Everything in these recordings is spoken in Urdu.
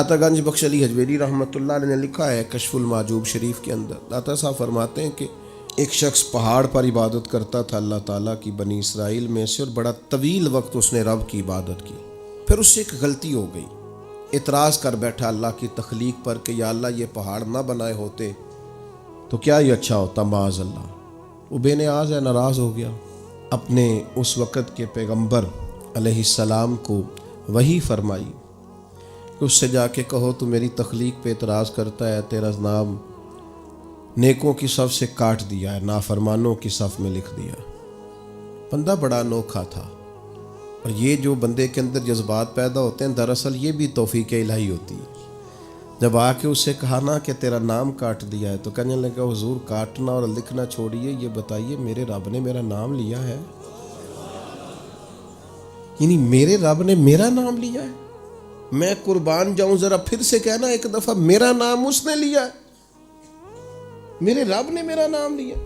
داتا گنج بخش علی حجویری رحمۃ اللہ علیہ نے لکھا ہے کشف المعجوب شریف کے اندر، داتا صاحب فرماتے ہیں کہ ایک شخص پہاڑ پر عبادت کرتا تھا اللہ تعالیٰ کی بنی اسرائیل میں سے، اور بڑا طویل وقت اس نے رب کی عبادت کی۔ پھر اس سے ایک غلطی ہو گئی، اعتراض کر بیٹھا اللہ کی تخلیق پر کہ یا اللہ یہ پہاڑ نہ بنائے ہوتے تو کیا یہ اچھا ہوتا، معاذ اللہ۔ وہ بے نیاز ہے، ناراض ہو گیا، اپنے اس وقت کے پیغمبر علیہ السلام کو وحی فرمائی کہ اس سے جا کے کہو تو میری تخلیق پہ اعتراض کرتا ہے، تیرا نام نیکوں کی صف سے کاٹ دیا ہے، نافرمانوں کی صف میں لکھ دیا۔ بندہ بڑا انوکھا تھا، اور یہ جو بندے کے اندر جذبات پیدا ہوتے ہیں دراصل یہ بھی توفیق الہی ہوتی ہے۔ جب آ کے اس سے کہا نا کہ تیرا نام کاٹ دیا ہے تو کہنے لگا حضور کاٹنا اور لکھنا چھوڑیے، یہ بتائیے میرے رب نے میرا نام لیا ہے؟ یعنی میرے رب نے میرا نام لیا ہے؟ میں قربان جاؤں، ذرا پھر سے کہنا ایک دفعہ، میرا نام اس نے لیا ہے، میرے رب نے میرا نام لیا۔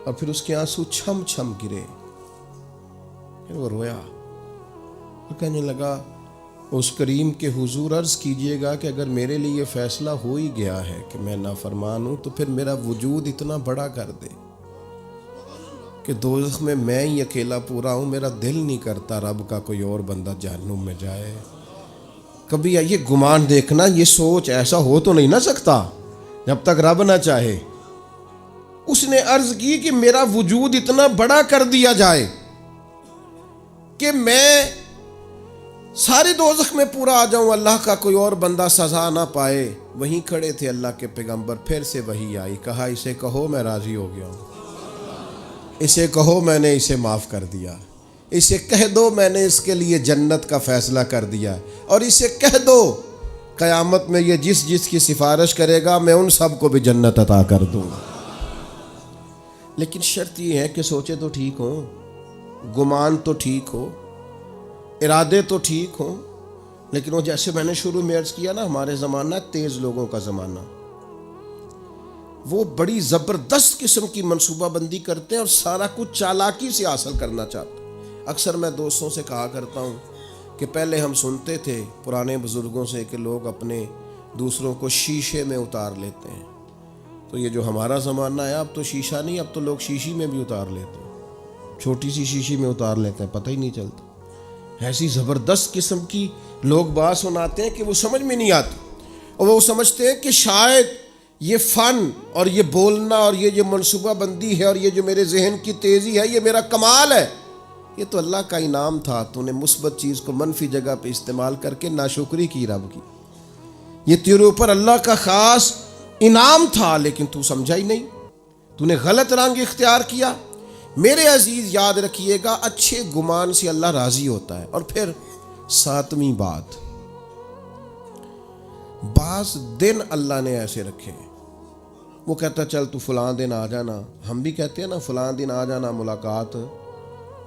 اور پھر اس کے آنسو چھم چھم گرے، پھر وہ رویا اور کہنے لگا اس کریم کے حضور عرض کیجئے گا کہ اگر میرے لیے یہ فیصلہ ہو ہی گیا ہے کہ میں نافرمان ہوں تو پھر میرا وجود اتنا بڑا کر دے کہ دوزخ میں ہی اکیلا پورا ہوں، میرا دل نہیں کرتا رب کا کوئی اور بندہ جہنم میں جائے۔ کبھی یہ گمان دیکھنا، یہ سوچ ایسا ہو تو نہیں نہ سکتا جب تک رب نہ چاہے۔ اس نے عرض کی کہ میرا وجود اتنا بڑا کر دیا جائے کہ میں سارے دوزخ میں پورا آ جاؤں، اللہ کا کوئی اور بندہ سزا نہ پائے۔ وہیں کھڑے تھے اللہ کے پیغمبر، پھر سے وہی آئی، کہا اسے کہو میں راضی ہو گیا ہوں، اسے کہو میں نے اسے معاف کر دیا، اسے کہہ دو میں نے اس کے لیے جنت کا فیصلہ کر دیا، اور اسے کہہ دو قیامت میں یہ جس کی سفارش کرے گا میں ان سب کو بھی جنت عطا کر دوں گا۔ لیکن شرط یہ ہے کہ سوچے تو ٹھیک ہوں، گمان تو ٹھیک ہو، ارادے تو ٹھیک ہوں۔ لیکن وہ جیسے میں نے شروع میں عرض کیا نا، ہمارے زمانہ تیز لوگوں کا زمانہ، وہ بڑی زبردست قسم کی منصوبہ بندی کرتے ہیں اور سارا کچھ چالاکی سے حاصل کرنا چاہتے ہیں۔ اکثر میں دوستوں سے کہا کرتا ہوں کہ پہلے ہم سنتے تھے پرانے بزرگوں سے کہ لوگ اپنے دوسروں کو شیشے میں اتار لیتے ہیں، تو یہ جو ہمارا زمانہ ہے اب تو شیشہ نہیں، اب تو لوگ شیشی میں بھی اتار لیتے ہیں، چھوٹی سی شیشی میں اتار لیتے ہیں، پتہ ہی نہیں چلتا۔ ایسی زبردست قسم کی لوگ بات سناتے ہیں کہ وہ سمجھ میں نہیں آتی، اور وہ سمجھتے ہیں کہ شاید یہ فن اور یہ بولنا اور یہ جو منصوبہ بندی ہے اور یہ جو میرے ذہن کی تیزی ہے یہ میرا کمال ہے۔ یہ تو اللہ کا انعام تھا، تو نے مثبت چیز کو منفی جگہ پہ استعمال کر کے ناشکری کی رب کی، یہ تیرے اوپر اللہ کا خاص انعام تھا، لیکن تو سمجھا ہی نہیں، تو نے غلط رنگ اختیار کیا۔ میرے عزیز یاد رکھیے گا، اچھے گمان سے اللہ راضی ہوتا ہے۔ اور پھر ساتویں بات، بعض دن اللہ نے ایسے رکھے ہیں، وہ کہتا چل تو فلاں دن آ جانا، ہم بھی کہتے ہیں نا فلاں دن آ جانا ملاقات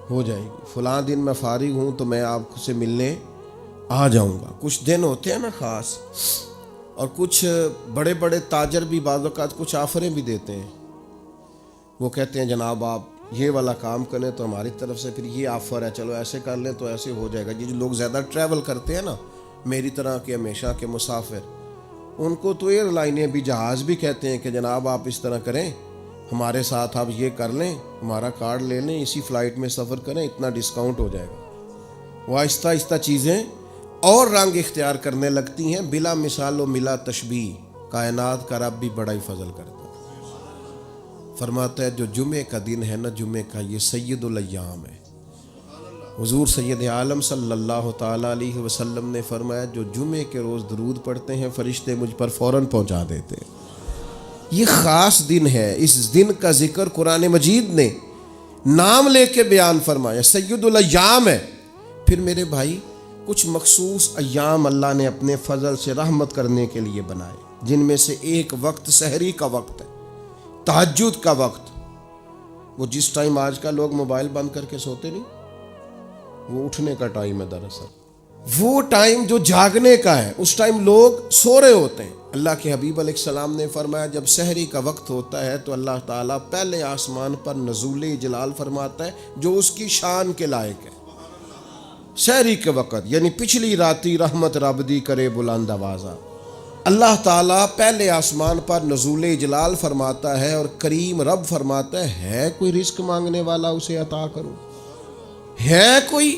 ہو جائے گی، فلاں دن میں فارغ ہوں تو میں آپ سے ملنے آ جاؤں گا۔ کچھ دن ہوتے ہیں نا خاص، اور کچھ بڑے بڑے تاجر بھی بعض اوقات کچھ آفریں بھی دیتے ہیں، وہ کہتے ہیں جناب آپ یہ والا کام کریں تو ہماری طرف سے پھر یہ آفر ہے، چلو ایسے کر لیں تو ایسے ہو جائے گا۔ یہ جو لوگ زیادہ ٹریول کرتے ہیں نا، میری طرح کے ہمیشہ کے مسافر، ان کو تو ایئر لائنیں بھی جہاز بھی کہتے ہیں کہ جناب آپ اس طرح کریں، ہمارے ساتھ آپ یہ کر لیں، ہمارا کارڈ لے لیں، اسی فلائٹ میں سفر کریں، اتنا ڈسکاؤنٹ ہو جائے گا۔ وہ آہستہ آہستہ چیزیں اور رنگ اختیار کرنے لگتی ہیں، بلا مثال و ملا تشبیہ کائنات کا رب بھی بڑا ہی فضل کرتا ہے۔ فرماتا ہے جو جمعے کا دن ہے نا، جمعے کا یہ سید الایام ہے۔ حضور سید عالم صلی اللہ تعالیٰ علیہ وسلم نے فرمایا جو جمعے کے روز درود پڑھتے ہیں فرشتے مجھ پر فوراً پہنچا دیتے ہیں۔ یہ خاص دن ہے، اس دن کا ذکر قرآن مجید نے نام لے کے بیان فرمایا، سید الایام ہے۔ پھر میرے بھائی کچھ مخصوص ایام اللہ نے اپنے فضل سے رحمت کرنے کے لیے بنائے، جن میں سے ایک وقت سحری کا وقت ہے، تہجد کا وقت۔ وہ جس ٹائم آج کا لوگ موبائل بند کر کے سوتے نہیں، وہ اٹھنے کا ٹائم ہے دراصل، وہ ٹائم جو جاگنے کا ہے، اس ٹائم لوگ سو رہے ہوتے ہیں۔ اللہ کے حبیب علیہ السلام نے فرمایا جب سحری کا وقت ہوتا ہے تو اللہ تعالیٰ پہلے آسمان پر نزول جلال فرماتا ہے جو اس کی شان کے لائق ہے، سحری کے وقت یعنی پچھلی راتی رحمت رب دی کرے بلند آوازہ. اللہ تعالیٰ پہلے آسمان پر نزول جلال فرماتا ہے اور کریم رب فرماتا ہے کوئی رزق مانگنے والا اسے عطا کروں, ہے کوئی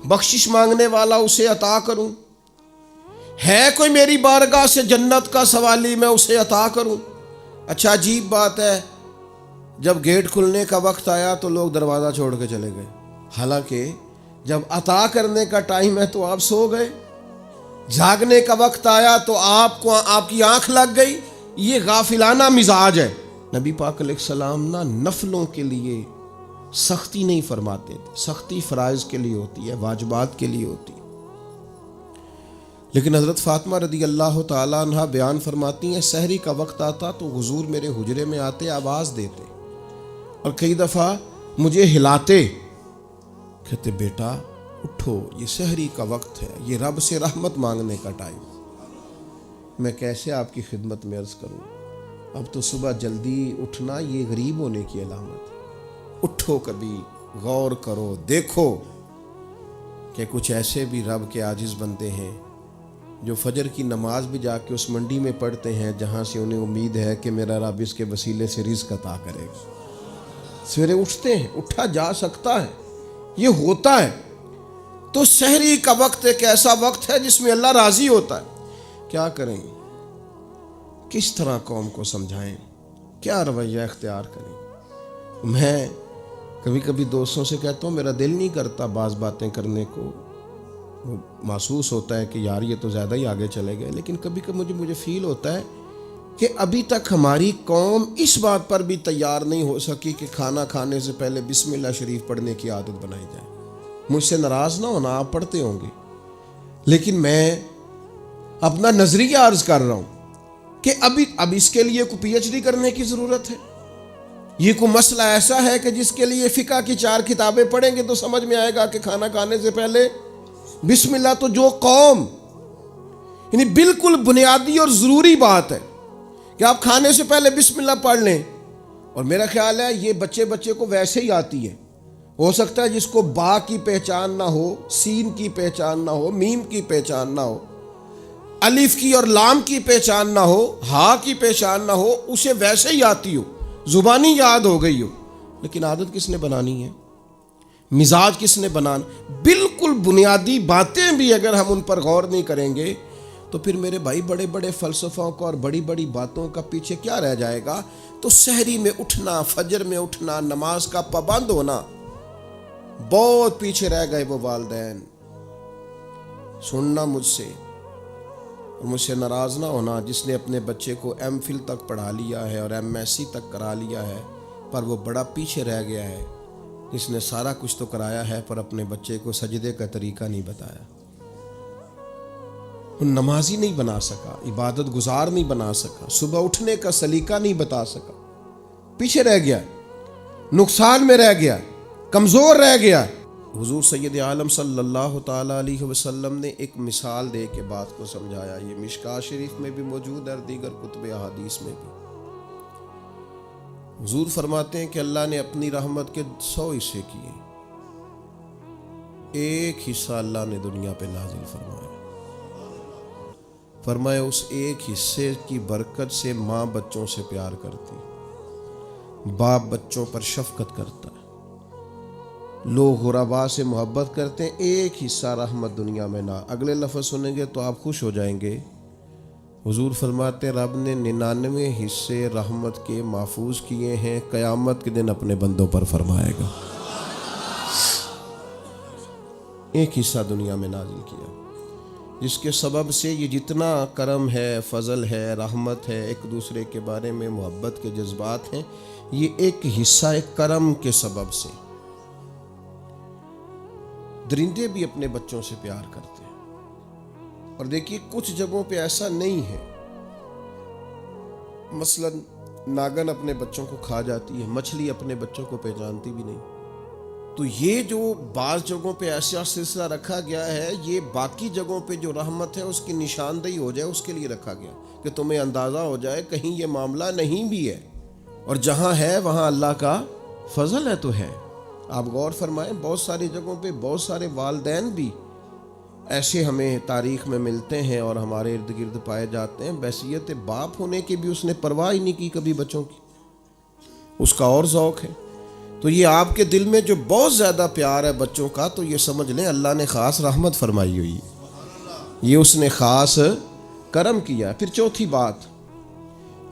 بخشش مانگنے والا اسے عطا کروں, ہے کوئی میری بارگاہ سے جنت کا سوالی میں اسے عطا کروں. اچھا عجیب بات ہے, جب گیٹ کھلنے کا وقت آیا تو لوگ دروازہ چھوڑ کے چلے گئے, حالانکہ جب عطا کرنے کا ٹائم ہے تو آپ سو گئے. جاگنے کا وقت آیا تو آپ کی آنکھ لگ گئی. یہ غافلانہ مزاج ہے. نبی پاک علیہ السلام نا نفلوں کے لیے سختی نہیں فرماتے تھے, سختی فرائض کے لیے ہوتی ہے, واجبات کے لیے ہوتی ہے. لیکن حضرت فاطمہ رضی اللہ تعالیٰ عنہ بیان فرماتی ہیں سحری کا وقت آتا تو حضور میرے حجرے میں آتے, آواز دیتے اور کئی دفعہ مجھے ہلاتے, کہتے بیٹا اٹھو, یہ سحری کا وقت ہے, یہ رب سے رحمت مانگنے کا ٹائم. میں کیسے آپ کی خدمت میں عرض کروں, اب تو صبح جلدی اٹھنا یہ غریب ہونے کی علامت ہے. اٹھو, کبھی غور کرو, دیکھو کہ کچھ ایسے بھی رب کے عاجز بندے ہیں جو فجر کی نماز بھی جا کے اس منڈی میں پڑھتے ہیں جہاں سے انہیں امید ہے کہ میرا رب اس کے وسیلے سے رزق عطا کرے گا. سویرے اٹھتے ہیں, اٹھا جا سکتا ہے, یہ ہوتا ہے. تو سحری کا وقت ایک ایسا وقت ہے جس میں اللہ راضی ہوتا ہے. کیا کریں, کس طرح قوم کو سمجھائیں, کیا رویہ اختیار کریں. میں کبھی کبھی دوستوں سے کہتا ہوں میرا دل نہیں کرتا بعض باتیں کرنے کو, محسوس ہوتا ہے کہ یار یہ تو زیادہ ہی آگے چلے گئے. لیکن کبھی کبھی مجھے فیل ہوتا ہے کہ ابھی تک ہماری قوم اس بات پر بھی تیار نہیں ہو سکی کہ کھانا کھانے سے پہلے بسم اللہ شریف پڑھنے کی عادت بنائی جائے. مجھ سے ناراض نہ ہونا, آپ پڑھتے ہوں گے, لیکن میں اپنا نظریہ عرض کر رہا ہوں کہ اب اس کے لیے کوئی پی ایچ ڈی کرنے کی ضرورت ہے. یہ کوئی مسئلہ ایسا ہے کہ جس کے لیے فقہ کی 4 کتابیں پڑھیں گے تو سمجھ میں آئے گا کہ کھانا کھانے سے پہلے بسم اللہ. تو جو قوم یعنی بالکل بنیادی اور ضروری بات ہے کہ آپ کھانے سے پہلے بسم اللہ پڑھ لیں, اور میرا خیال ہے یہ بچے کو ویسے ہی آتی ہے. ہو سکتا ہے جس کو با کی پہچان نہ ہو, سین کی پہچان نہ ہو, میم کی پہچان نہ ہو, الف کی اور لام کی پہچان نہ ہو, ہا کی پہچان نہ ہو, اسے ویسے ہی آتی ہو, زبانی یاد ہو گئی ہو. لیکن عادت کس نے بنانی ہے, مزاج کس نے بنانا. بالکل بنیادی باتیں بھی اگر ہم ان پر غور نہیں کریں گے تو پھر میرے بھائی بڑے بڑے فلسفوں کا اور بڑی بڑی باتوں کا پیچھے کیا رہ جائے گا. تو سحری میں اٹھنا, فجر میں اٹھنا, نماز کا پابند ہونا, بہت پیچھے رہ گئے وہ والدین. سننا مجھ سے اور مجھ سے ناراض نہ ہونا جس نے اپنے بچے کو ایم فل تک پڑھا لیا ہے اور ایم ایس سی تک کرا لیا ہے, پر وہ بڑا پیچھے رہ گیا ہے. اس نے سارا کچھ تو کرایا ہے پر اپنے بچے کو سجدے کا طریقہ نہیں بتایا, نمازی نہیں بنا سکا, عبادت گزار نہیں بنا سکا, صبح اٹھنے کا سلیقہ نہیں بتا سکا, پیچھے رہ گیا, نقصان میں رہ گیا, کمزور رہ گیا. حضور سید عالم صلی اللہ تعالیٰ علیہ وسلم نے ایک مثال دے کے بات کو سمجھایا. یہ مشکات شریف میں بھی موجود ہے اور دیگر کتب احادیث میں بھی. حضور فرماتے ہیں کہ اللہ نے اپنی رحمت کے 100 حصے کیے, ایک حصہ اللہ نے دنیا پہ نازل فرمایا اس ایک حصے کی برکت سے ماں بچوں سے پیار کرتی, باپ بچوں پر شفقت کرتا ہے, لوگ غربا سے محبت کرتے ہیں. ایک حصہ رحمت دنیا میں نہ. اگلے لفظ سنیں گے تو آپ خوش ہو جائیں گے. حضور فرماتے رب نے 99 حصے رحمت کے محفوظ کیے ہیں, قیامت کے دن اپنے بندوں پر فرمائے گا. ایک حصہ دنیا میں نازل کیا جس کے سبب سے یہ جتنا کرم ہے, فضل ہے, رحمت ہے, ایک دوسرے کے بارے میں محبت کے جذبات ہیں, یہ ایک حصہ ایک کرم کے سبب سے. درندے بھی اپنے بچوں سے پیار کرتے ہیں, اور دیکھیے کچھ جگہوں پہ ایسا نہیں ہے. مثلا ناگن اپنے بچوں کو کھا جاتی ہے, مچھلی اپنے بچوں کو پہچانتی بھی نہیں. تو یہ جو بعض جگہوں پہ ایسا سلسلہ رکھا گیا ہے, یہ باقی جگہوں پہ جو رحمت ہے اس کی نشاندہی ہو جائے اس کے لیے رکھا گیا کہ تمہیں اندازہ ہو جائے کہیں یہ معاملہ نہیں بھی ہے, اور جہاں ہے وہاں اللہ کا فضل ہے تو ہے. آپ غور فرمائیں، بہت ساری جگہوں پہ بہت سارے والدین بھی ایسے ہمیں تاریخ میں ملتے ہیں اور ہمارے ارد گرد پائے جاتے ہیں، بحیثیت باپ ہونے کی بھی اس نے پرواہ ہی نہیں کی کبھی بچوں کی، اس کا اور ذوق ہے۔ تو یہ آپ کے دل میں جو بہت زیادہ پیار ہے بچوں کا، تو یہ سمجھ لیں اللہ نے خاص رحمت فرمائی ہوئی ہے، یہ اس نے خاص کرم کیا۔ پھر چوتھی بات،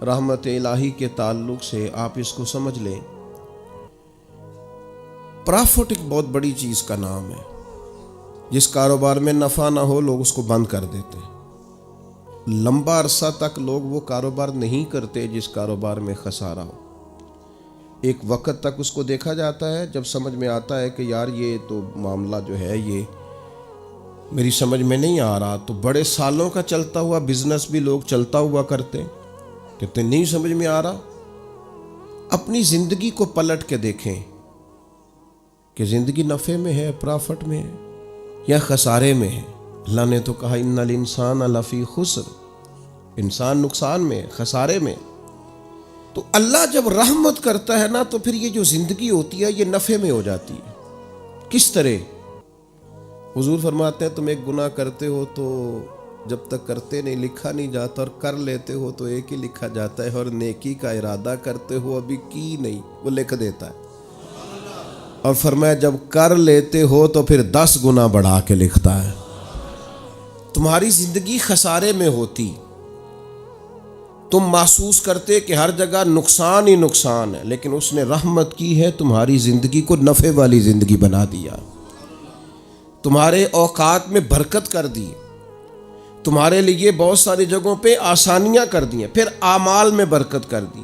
رحمت الہی کے تعلق سے آپ اس کو سمجھ لیں، پرافٹ ایک بہت بڑی چیز کا نام ہے۔ جس کاروبار میں نفع نہ ہو لوگ اس کو بند کر دیتے ہیں، لمبا عرصہ تک لوگ وہ کاروبار نہیں کرتے جس کاروبار میں خسارہ ہو۔ ایک وقت تک اس کو دیکھا جاتا ہے، جب سمجھ میں آتا ہے کہ یار یہ تو معاملہ جو ہے یہ میری سمجھ میں نہیں آ رہا، تو بڑے سالوں کا چلتا ہوا بزنس بھی لوگ چلتا ہوا کرتے، کہتے نہیں سمجھ میں آ رہا۔ اپنی زندگی کو پلٹ کے دیکھیں کہ زندگی نفع میں ہے، پرافٹ میں ہے یا خسارے میں ہے۔ اللہ نے تو کہا ان الانسان لفی خسر، انسان نقصان میں، خسارے میں۔ تو اللہ جب رحمت کرتا ہے نا، تو پھر یہ جو زندگی ہوتی ہے یہ نفع میں ہو جاتی ہے۔ کس طرح؟ حضور فرماتے ہیں تم ایک گناہ کرتے ہو تو جب تک کرتے نہیں لکھا نہیں جاتا، اور کر لیتے ہو تو ایک ہی لکھا جاتا ہے، اور نیکی کا ارادہ کرتے ہو ابھی کی نہیں، وہ لکھ دیتا ہے۔ اور فرمایا جب کر لیتے ہو تو پھر 10 گنا بڑھا کے لکھتا ہے۔ تمہاری زندگی خسارے میں ہوتی، تم محسوس کرتے کہ ہر جگہ نقصان ہی نقصان ہے، لیکن اس نے رحمت کی ہے، تمہاری زندگی کو نفع والی زندگی بنا دیا، تمہارے اوقات میں برکت کر دی، تمہارے لیے بہت ساری جگہوں پہ آسانیاں کر دی ہیں، پھر اعمال میں برکت کر دی۔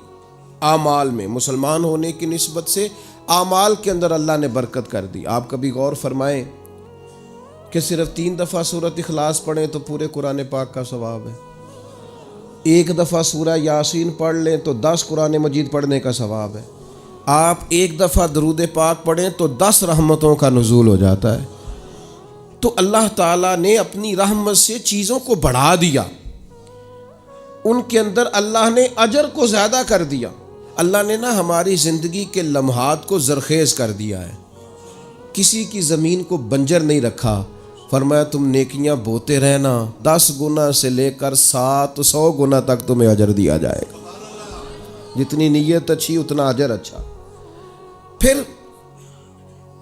اعمال میں، مسلمان ہونے کی نسبت سے اعمال کے اندر اللہ نے برکت کر دی۔ آپ کبھی غور فرمائیں کہ صرف 3 دفعہ سورۃ اخلاص پڑھیں تو پورے قرآن پاک کا ثواب ہے، 1 دفعہ سورہ یاسین پڑھ لیں تو 10 قرآن مجید پڑھنے کا ثواب ہے، آپ 1 دفعہ درود پاک پڑھیں تو 10 رحمتوں کا نزول ہو جاتا ہے۔ تو اللہ تعالیٰ نے اپنی رحمت سے چیزوں کو بڑھا دیا، ان کے اندر اللہ نے اجر کو زیادہ کر دیا۔ اللہ نے نا ہماری زندگی کے لمحات کو زرخیز کر دیا ہے، کسی کی زمین کو بنجر نہیں رکھا۔ فرمایا تم نیکیاں بوتے رہنا، 10 گنا سے لے کر 700 گنا تک تمہیں اجر دیا جائے گا، جتنی نیت اچھی اتنا اجر اچھا۔ پھر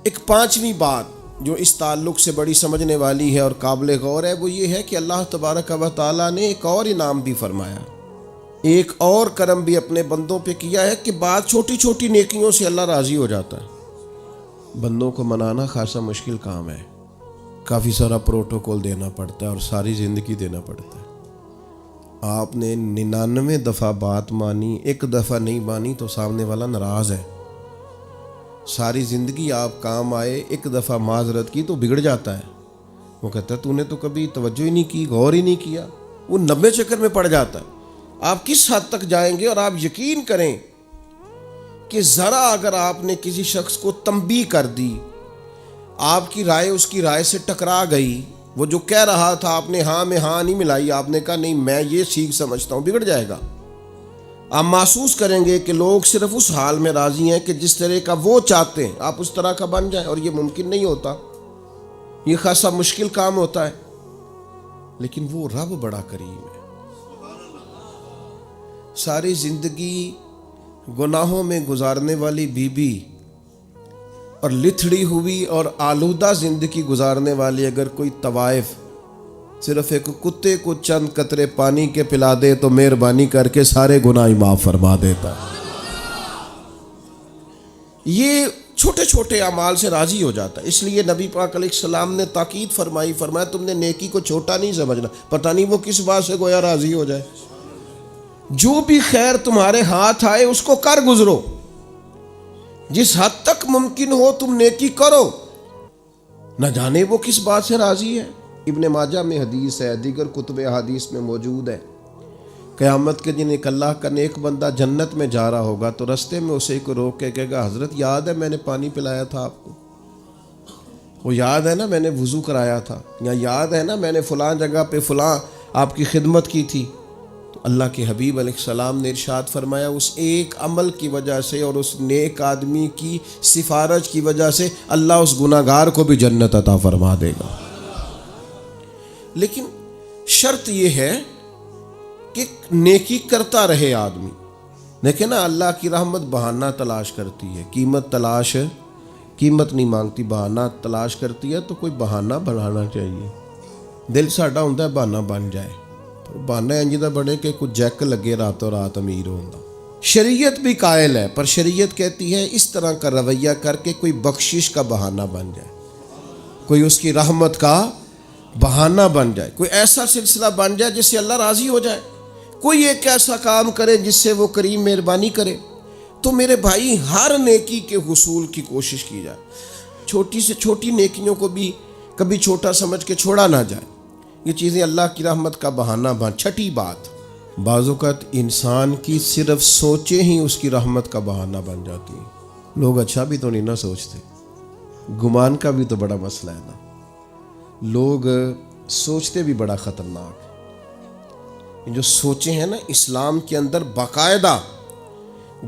ایک 5ویں بات جو اس تعلق سے بڑی سمجھنے والی ہے اور قابل غور ہے، وہ یہ ہے کہ اللہ تبارک و تعالیٰ نے ایک اور انعام بھی فرمایا، ایک اور کرم بھی اپنے بندوں پہ کیا ہے کہ بعض چھوٹی چھوٹی نیکیوں سے اللہ راضی ہو جاتا ہے۔ بندوں کو منانا خاصا مشکل کام ہے، کافی سارا پروٹوکول دینا پڑتا ہے اور ساری زندگی دینا پڑتا ہے۔ آپ نے 99 دفعہ بات مانی، 1 دفعہ نہیں مانی تو سامنے والا ناراض ہے۔ ساری زندگی آپ کام آئے، 1 دفعہ معذرت کی تو بگڑ جاتا ہے، وہ کہتا ہے تو نے تو کبھی توجہ ہی نہیں کی، غور ہی نہیں کیا، وہ 90 چکر میں پڑ جاتا ہے۔ آپ کس حد تک جائیں گے؟ اور آپ یقین کریں کہ ذرا اگر آپ نے کسی شخص کو تنبیہ کر دی، آپ کی رائے اس کی رائے سے ٹکرا گئی، وہ جو کہہ رہا تھا آپ نے ہاں میں ہاں نہیں ملائی، آپ نے کہا نہیں میں یہ ٹھیک سمجھتا ہوں، بگڑ جائے گا۔ آپ محسوس کریں گے کہ لوگ صرف اس حال میں راضی ہیں کہ جس طرح کا وہ چاہتے ہیں آپ اس طرح کا بن جائیں، اور یہ ممکن نہیں ہوتا، یہ خاصا مشکل کام ہوتا ہے، لیکن وہ رب بڑا کریم ہے۔ ساری زندگی گناہوں میں گزارنے والی بی بی اور لتھڑی ہوئی اور آلودہ زندگی گزارنے والی اگر کوئی طوائف صرف ایک کتے کو چند قطرے پانی کے پلا دے تو مہربانی کر کے سارے گناہ معاف فرما دیتا ہے۔ یہ چھوٹے چھوٹے اعمال سے راضی ہو جاتا ہے۔ اس لیے نبی پاک علیہ السلام نے تاکید فرمایا تم نے نیکی کو چھوٹا نہیں سمجھنا، پتہ نہیں وہ کس بات سے گویا راضی ہو جائے۔ جو بھی خیر تمہارے ہاتھ آئے اس کو کر گزرو، جس حد تک ممکن ہو تم نیکی کرو، نہ جانے وہ کس بات سے راضی ہے۔ ابن ماجہ میں حدیث ہے، دیگر کتب احادیث میں موجود ہے، قیامت کے دن ایک اللہ کا نیک بندہ جنت میں جا رہا ہوگا تو رستے میں اسے کو روک کے کہے گا حضرت یاد ہے میں نے پانی پلایا تھا آپ کو، وہ یاد ہے نا میں نے وضو کرایا تھا، یا یاد ہے نا میں نے فلاں جگہ پہ فلاں آپ کی خدمت کی تھی۔ تو اللہ کے حبیب علیہ السلام نے ارشاد فرمایا اس ایک عمل کی وجہ سے اور اس نیک آدمی کی سفارش کی وجہ سے اللہ اس گناہگار کو بھی جنت عطا فرما دے گا. لیکن شرط یہ ہے کہ نیکی کرتا رہے آدمی. دیکھیں نا اللہ کی رحمت بہانہ تلاش کرتی ہے، قیمت نہیں مانگتی، بہانہ تلاش کرتی ہے. تو کوئی بہانہ بنانا چاہیے. دل ساڈا ہوندا ہے بہانہ بن جائے، بہانہ انج دا بنے کہ کچھ جیک لگے راتوں رات امیر ہوندا. شریعت بھی قائل ہے، پر شریعت کہتی ہے اس طرح کا رویہ کر کے کوئی بخشش کا بہانہ بن جائے، کوئی اس کی رحمت کا بہانہ بن جائے، کوئی ایسا سلسلہ بن جائے جس سے اللہ راضی ہو جائے، کوئی ایک ایسا کام کرے جس سے وہ کریم مہربانی کرے. تو میرے بھائی ہر نیکی کے حصول کی کوشش کی جائے. چھوٹی سے چھوٹی نیکیوں کو بھی کبھی چھوٹا سمجھ کے چھوڑا نہ جائے. یہ چیزیں اللہ کی رحمت کا بہانہ بن. چھٹی بات، بعض اوقات انسان کی صرف سوچیں ہی اس کی رحمت کا بہانہ بن جاتی ہیں. لوگ اچھا بھی تو نہیں نہ سوچتے، گمان کا بھی تو بڑا مسئلہ ہے نا. لوگ سوچتے بھی بڑا خطرناک ہے. جو سوچیں ہیں نا، اسلام کے اندر باقاعدہ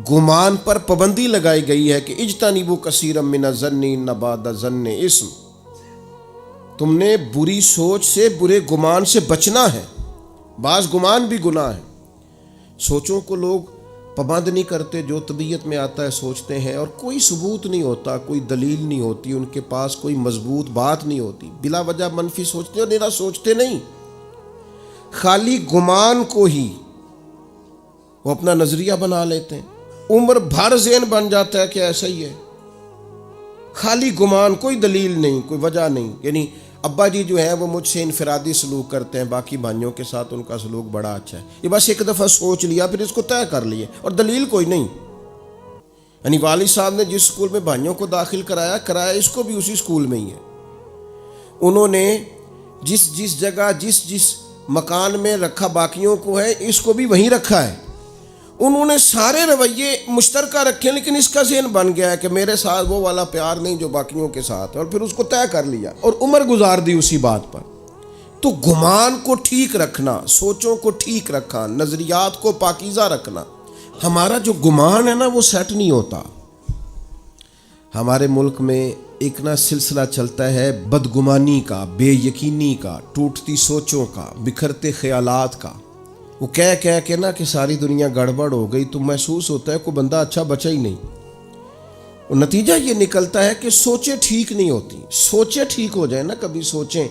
گمان پر پابندی لگائی گئی ہے کہ اجتنبوا کثیرا من الظن ان بعض الظن اثم. تم نے بری سوچ سے، برے گمان سے بچنا ہے. بعض گمان بھی گناہ ہے. سوچوں کو لوگ پابند نہیں کرتے، جو طبیعت میں آتا ہے سوچتے ہیں، اور کوئی ثبوت نہیں ہوتا، کوئی دلیل نہیں ہوتی، ان کے پاس کوئی مضبوط بات نہیں ہوتی، بلا وجہ منفی سوچتے اور نیرا سوچتے نہیں. خالی گمان کو ہی وہ اپنا نظریہ بنا لیتے ہیں. عمر بھر ذہن بن جاتا ہے کہ ایسا ہی ہے. خالی گمان، کوئی دلیل نہیں، کوئی وجہ نہیں. یعنی ابا جی جو ہیں وہ مجھ سے انفرادی سلوک کرتے ہیں، باقی بھائیوں کے ساتھ ان کا سلوک بڑا اچھا ہے. یہ بس ایک دفعہ سوچ لیا، پھر اس کو طے کر لیے، اور دلیل کوئی نہیں. یعنی والد صاحب نے جس اسکول میں بھائیوں کو داخل کرایا اس کو بھی اسی اسکول میں ہی ہے. انہوں نے جس جگہ جس مکان میں رکھا باقیوں کو ہے، اس کو بھی وہیں رکھا ہے. انہوں نے سارے رویے مشترکہ رکھے، لیکن اس کا ذہن بن گیا ہے کہ میرے ساتھ وہ والا پیار نہیں جو باقیوں کے ساتھ ہے، اور پھر اس کو طے کر لیا اور عمر گزار دی اسی بات پر. تو گمان کو ٹھیک رکھنا، سوچوں کو ٹھیک رکھنا، نظریات کو پاکیزہ رکھنا. ہمارا جو گمان ہے نا وہ سیٹ نہیں ہوتا. ہمارے ملک میں ایک نا سلسلہ چلتا ہے بدگمانی کا، بے یقینی کا، ٹوٹتی سوچوں کا، بکھرتے خیالات کا. وہ کہہ کے نا کہ ساری دنیا گڑبڑ ہو گئی، تو محسوس ہوتا ہے کوئی بندہ اچھا بچا ہی نہیں. اور نتیجہ یہ نکلتا ہے کہ سوچیں ٹھیک نہیں ہوتی. سوچیں ٹھیک ہو جائیں نا، کبھی سوچیں